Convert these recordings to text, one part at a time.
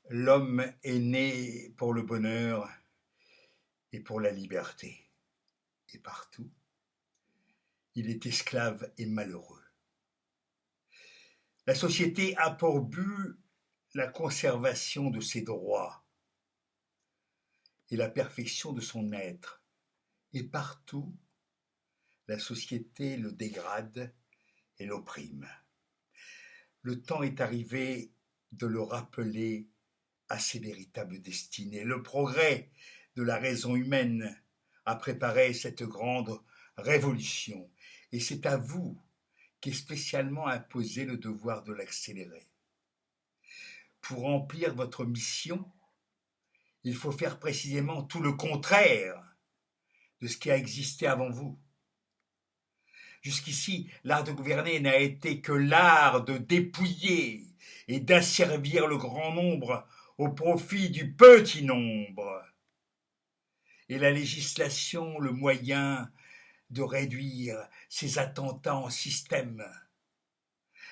L'homme est né pour le bonheur et pour la liberté. Et partout, il est esclave et malheureux. La société a pour but la conservation de ses droits et la perfection de son être. Et partout, la société le dégrade et l'opprime. Le temps est arrivé de le rappeler à ses véritables destinées. Le progrès de la raison humaine a préparé cette grande révolution, et c'est à vous qu'est spécialement imposé le devoir de l'accélérer. Pour remplir votre mission, il faut faire précisément tout le contraire de ce qui a existé avant vous. Jusqu'ici, l'art de gouverner n'a été que l'art de dépouiller et d'asservir le grand nombre au profit du petit nombre. Et la législation le moyen de réduire ces attentats en système.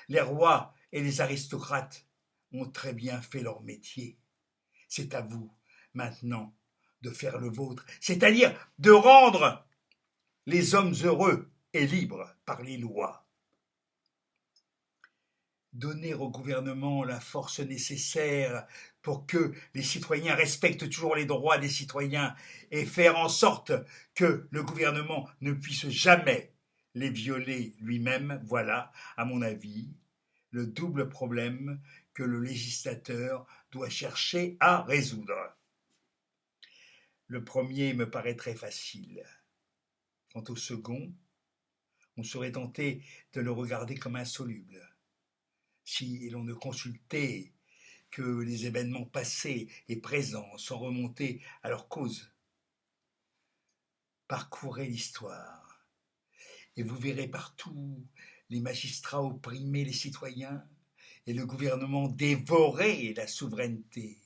Les rois et les aristocrates ont très bien fait leur métier. C'est à vous, maintenant, de faire le vôtre, c'est-à-dire de rendre les hommes heureux et libres par les lois. Donner au gouvernement la force nécessaire pour que les citoyens respectent toujours les droits des citoyens et faire en sorte que le gouvernement ne puisse jamais les violer lui-même, voilà, à mon avis, le double problème que le législateur doit chercher à résoudre. Le premier me paraît très facile. Quant au second, on serait tenté de le regarder comme insoluble. Si l'on ne consultait que les événements passés et présents sans remonter à leur cause. Parcourez l'histoire et vous verrez partout les magistrats opprimer les citoyens et le gouvernement dévorer la souveraineté.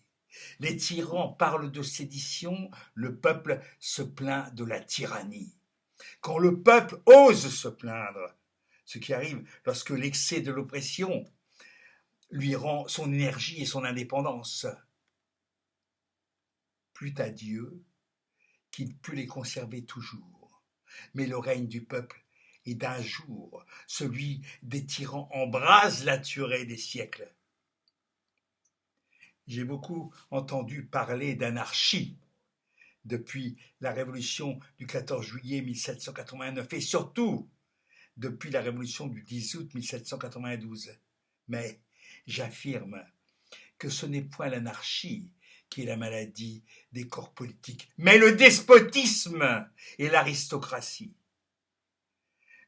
Les tyrans parlent de sédition, le peuple se plaint de la tyrannie. Quand le peuple ose se plaindre, ce qui arrive lorsque l'excès de l'oppression lui rend son énergie et son indépendance, plût à Dieu qu'il pût les conserver toujours. Mais le règne du peuple est d'un jour, celui des tyrans embrase la durée des siècles. J'ai beaucoup entendu parler d'anarchie depuis la révolution du 14 juillet 1789 et surtout depuis la révolution du 10 août 1792. Mais j'affirme que ce n'est point l'anarchie qui est la maladie des corps politiques, mais le despotisme et l'aristocratie.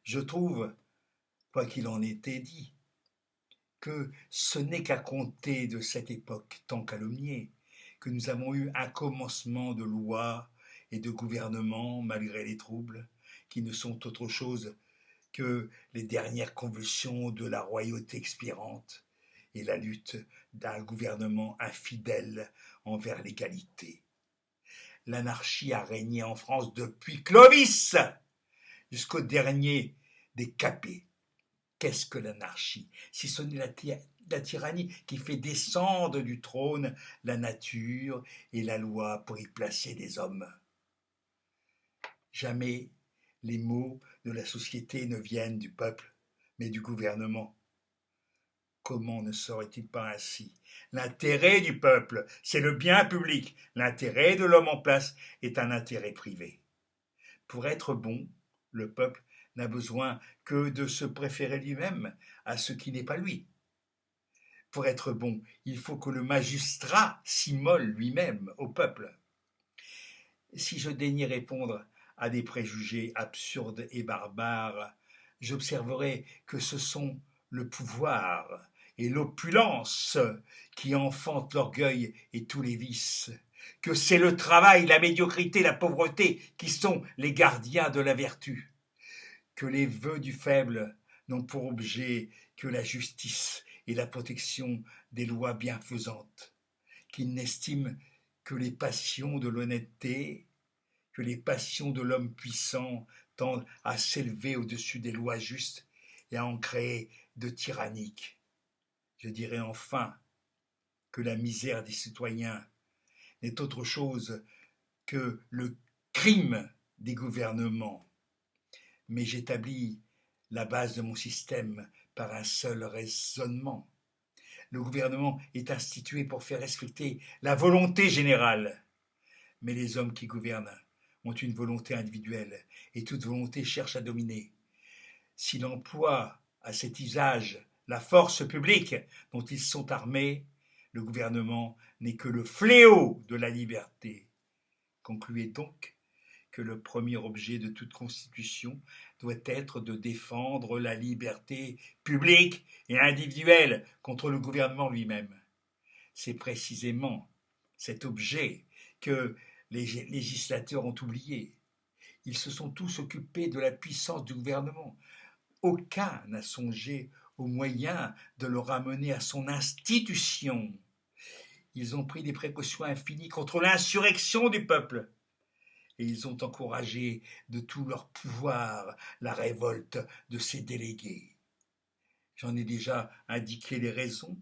Je trouve, quoi qu'il en ait été dit, que ce n'est qu'à compter de cette époque tant calomniée que nous avons eu un commencement de loi et de gouvernement malgré les troubles, qui ne sont autre chose que les dernières convulsions de la royauté expirante et la lutte d'un gouvernement infidèle envers l'égalité. L'anarchie a régné en France depuis Clovis jusqu'au dernier des Capets. Qu'est-ce que l'anarchie, si ce n'est la tyrannie qui fait descendre du trône la nature et la loi pour y placer des hommes? Jamais les maux de la société ne viennent du peuple, mais du gouvernement. Comment ne serait-il pas ainsi? L'intérêt du peuple, c'est le bien public. L'intérêt de l'homme en place est un intérêt privé. Pour être bon, le peuple n'a besoin que de se préférer lui-même à ce qui n'est pas lui. Pour être bon, il faut que le magistrat s'immole lui-même au peuple. Si je daignais répondre à des préjugés absurdes et barbares, j'observerai que ce sont le pouvoir et l'opulence qui enfantent l'orgueil et tous les vices, que c'est le travail, la médiocrité, la pauvreté qui sont les gardiens de la vertu, que les vœux du faible n'ont pour objet que la justice et la protection des lois bienfaisantes, qu'il n'estime que les passions de l'honnêteté, que les passions de l'homme puissant tendent à s'élever au-dessus des lois justes et à en créer de tyranniques. Je dirais enfin que la misère des citoyens n'est autre chose que le crime des gouvernements, mais j'établis la base de mon système par un seul raisonnement. Le gouvernement est institué pour faire respecter la volonté générale, mais les hommes qui gouvernent ont une volonté individuelle, et toute volonté cherche à dominer. S'il emploie à cet usage la force publique dont ils sont armés, le gouvernement n'est que le fléau de la liberté. Concluez donc que le premier objet de toute constitution doit être de défendre la liberté publique et individuelle contre le gouvernement lui-même. C'est précisément cet objet que les législateurs ont oublié. Ils se sont tous occupés de la puissance du gouvernement. Aucun n'a songé aux moyens de le ramener à son institution. Ils ont pris des précautions infinies contre l'insurrection du peuple. Et ils ont encouragé de tout leur pouvoir la révolte de ses délégués. J'en ai déjà indiqué les raisons.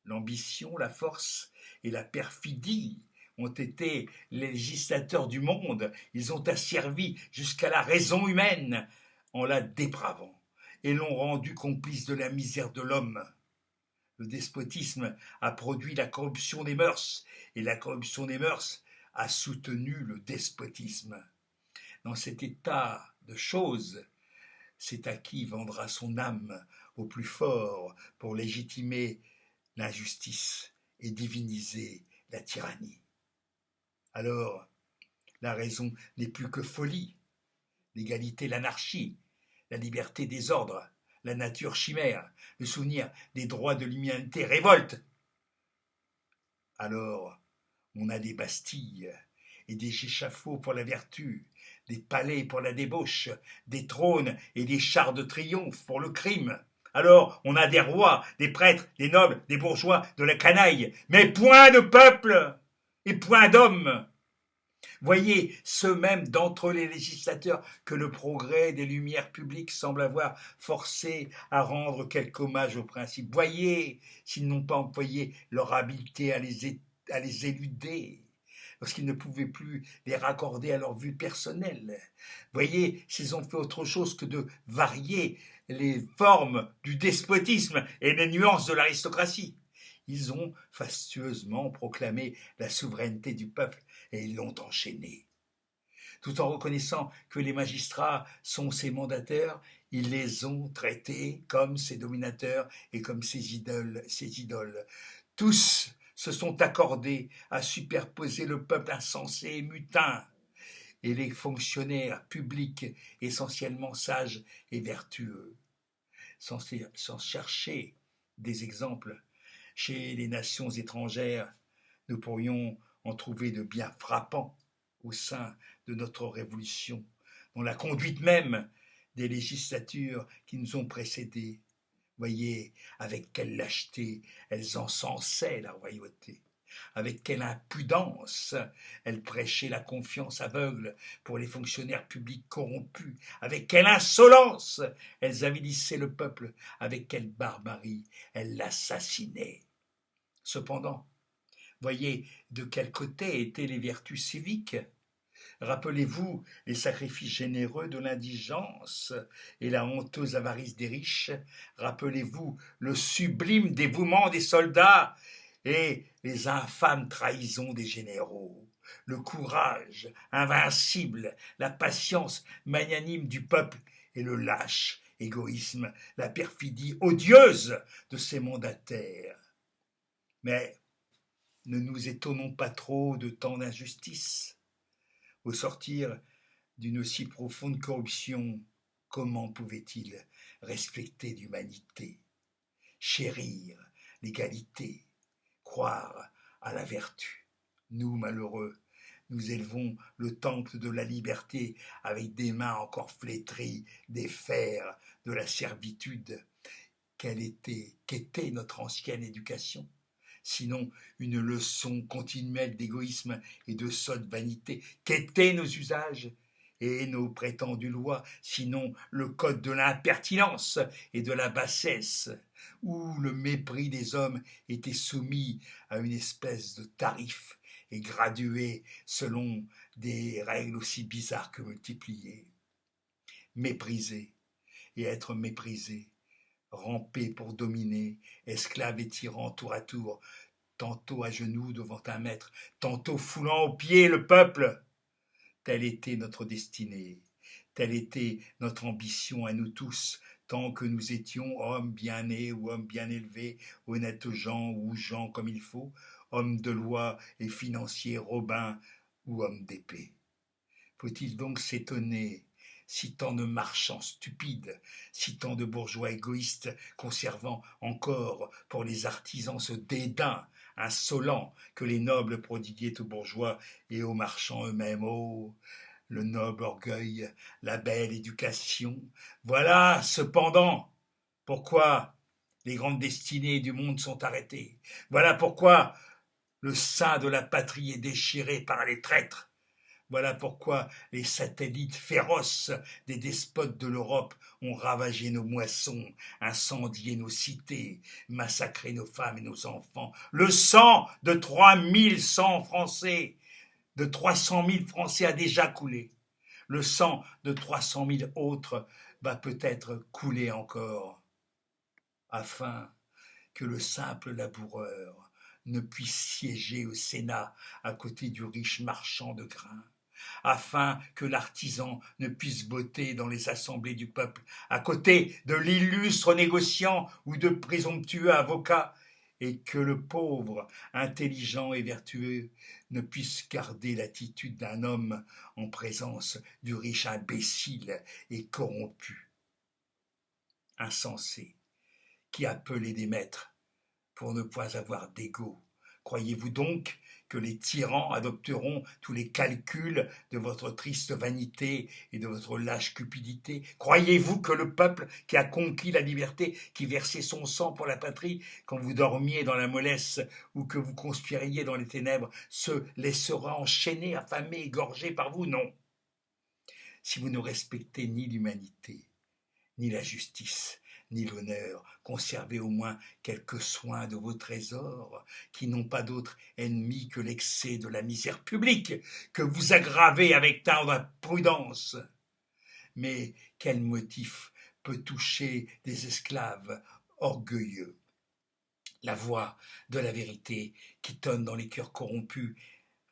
L'ambition, la force et la perfidie ont été les législateurs du monde. Ils ont asservi jusqu'à la raison humaine en la dépravant et l'ont rendue complice de la misère de l'homme. Le despotisme a produit la corruption des mœurs et la corruption des mœurs a soutenu le despotisme. Dans cet état de choses, c'est à qui vendra son âme au plus fort pour légitimer l'injustice et diviniser la tyrannie. Alors, la raison n'est plus que folie, l'égalité, l'anarchie, la liberté des ordres, la nature chimère, le souvenir des droits de l'humanité révolte. Alors, on a des Bastilles et des échafauds pour la vertu, des palais pour la débauche, des trônes et des chars de triomphe pour le crime. Alors, on a des rois, des prêtres, des nobles, des bourgeois, de la canaille, mais point de peuple et point d'hommes. Voyez ceux même d'entre les législateurs que le progrès des lumières publiques semble avoir forcé à rendre quelque hommage aux principes. Voyez s'ils n'ont pas employé leur habileté à les éluder, lorsqu'ils ne pouvaient plus les raccorder à leur vue personnelle. Voyez s'ils ont fait autre chose que de varier les formes du despotisme et les nuances de l'aristocratie. Ils ont fastueusement proclamé la souveraineté du peuple et ils l'ont enchaîné. Tout en reconnaissant que les magistrats sont ses mandataires, ils les ont traités comme ses dominateurs et comme ses idoles. Tous se sont accordés à superposer le peuple insensé et mutin, et les fonctionnaires publics essentiellement sages et vertueux. Sans chercher des exemples, chez les nations étrangères, nous pourrions en trouver de bien frappants au sein de notre révolution, dans la conduite même des législatures qui nous ont précédés. Voyez avec quelle lâcheté elles encensaient la royauté, avec quelle impudence elles prêchaient la confiance aveugle pour les fonctionnaires publics corrompus, avec quelle insolence elles avilissaient le peuple, avec quelle barbarie elles l'assassinaient. Cependant, voyez de quel côté étaient les vertus civiques. Rappelez-vous les sacrifices généreux de l'indigence et la honteuse avarice des riches. Rappelez-vous le sublime dévouement des soldats et les infâmes trahisons des généraux. Le courage invincible, la patience magnanime du peuple et le lâche égoïsme, la perfidie odieuse de ses mandataires. Mais ne nous étonnons pas trop de tant d'injustice. Au sortir d'une si profonde corruption, comment pouvait-il respecter l'humanité, chérir l'égalité, croire à la vertu? Nous, malheureux, nous élevons le temple de la liberté avec des mains encore flétries des fers de la servitude. Qu'était notre ancienne éducation, sinon une leçon continuelle d'égoïsme et de sotte vanité? Qu'étaient nos usages et nos prétendues lois, sinon le code de l'impertinence et de la bassesse? où le mépris des hommes était soumis à une espèce de tarif et gradué selon des règles aussi bizarres que multipliées. Mépriser et être méprisé, ramper pour dominer, esclaves et tyrans tour à tour, tantôt à genoux devant un maître, tantôt foulant aux pieds le peuple. Telle était notre destinée, telle était notre ambition à nous tous, tant que nous étions hommes bien nés ou hommes bien élevés, honnêtes gens ou gens comme il faut, hommes de loi et financiers robins ou hommes d'épée. Faut-il donc s'étonner si tant de marchands stupides, si tant de bourgeois égoïstes conservant encore pour les artisans ce dédain insolent que les nobles prodiguaient aux bourgeois et aux marchands eux-mêmes? Oh, le noble orgueil, la belle éducation. Voilà, cependant, pourquoi les grandes destinées du monde sont arrêtées. Voilà pourquoi le sein de la patrie est déchiré par les traîtres. Voilà pourquoi les satellites féroces des despotes de l'Europe ont ravagé nos moissons, incendié nos cités, massacré nos femmes et nos enfants. Le sang de 3100 Français, de 300 000 Français a déjà coulé. Le sang de 300 000 autres va peut-être couler encore, afin que le simple laboureur ne puisse siéger au Sénat à côté du riche marchand de grains, afin que l'artisan ne puisse voter dans les assemblées du peuple à côté de l'illustre négociant ou de présomptueux avocat, et que le pauvre, intelligent et vertueux ne puisse garder l'attitude d'un homme en présence du riche imbécile et corrompu, insensé, qui appelait des maîtres pour ne point avoir d'égaux. Croyez-vous donc que les tyrans adopteront tous les calculs de votre triste vanité et de votre lâche cupidité? Croyez-vous que le peuple qui a conquis la liberté, qui versait son sang pour la patrie, quand vous dormiez dans la mollesse ou que vous conspiriez dans les ténèbres, se laissera enchaîner, affamé, égorger par vous? Non. Si vous ne respectez ni l'humanité, ni la justice, ni l'honneur, conservez au moins quelques soins de vos trésors, qui n'ont pas d'autre ennemi que l'excès de la misère publique, que vous aggravez avec tant d'imprudence. Mais quel motif peut toucher des esclaves orgueilleux? La voix de la vérité qui tonne dans les cœurs corrompus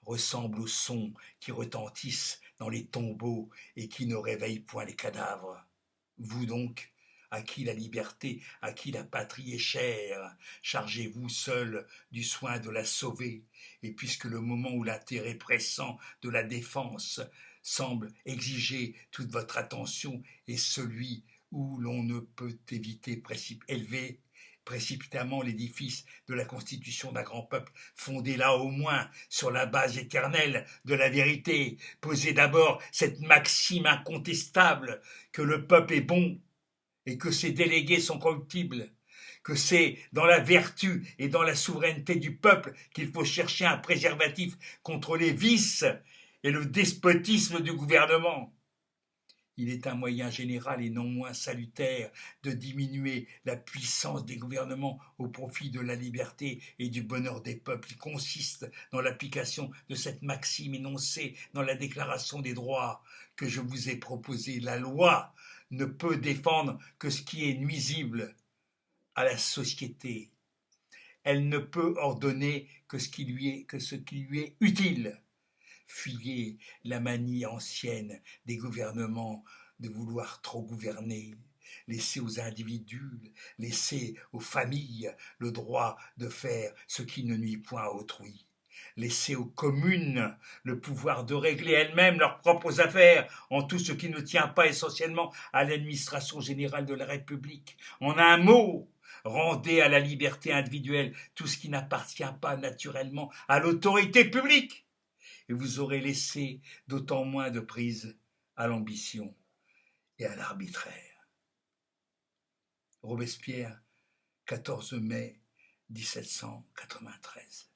ressemble aux sons qui retentissent dans les tombeaux et qui ne réveillent point les cadavres. Vous donc, à qui la liberté, à qui la patrie est chère, chargez-vous seul du soin de la sauver, et puisque le moment où l'intérêt pressant de la défense semble exiger toute votre attention est celui où l'on ne peut éviter élever précipitamment l'édifice de la constitution d'un grand peuple, fondé là au moins sur la base éternelle de la vérité. Posez d'abord cette maxime incontestable que le peuple est bon et que ses délégués sont corruptibles, que c'est dans la vertu et dans la souveraineté du peuple qu'il faut chercher un préservatif contre les vices et le despotisme du gouvernement. Il est un moyen général et non moins salutaire de diminuer la puissance des gouvernements au profit de la liberté et du bonheur des peuples. Il consiste dans l'application de cette maxime énoncée dans la Déclaration des droits que je vous ai proposée. La loi ne peut défendre que ce qui est nuisible à la société. Elle ne peut ordonner que ce qui lui est utile. Fuyez la manie ancienne des gouvernements de vouloir trop gouverner. Laissez aux individus, laissez aux familles le droit de faire ce qui ne nuit point à autrui. Laissez aux communes le pouvoir de régler elles-mêmes leurs propres affaires en tout ce qui ne tient pas essentiellement à l'administration générale de la République. En un mot, rendez à la liberté individuelle tout ce qui n'appartient pas naturellement à l'autorité publique, et vous aurez laissé d'autant moins de prise à l'ambition et à l'arbitraire. Robespierre, 14 mai 1793.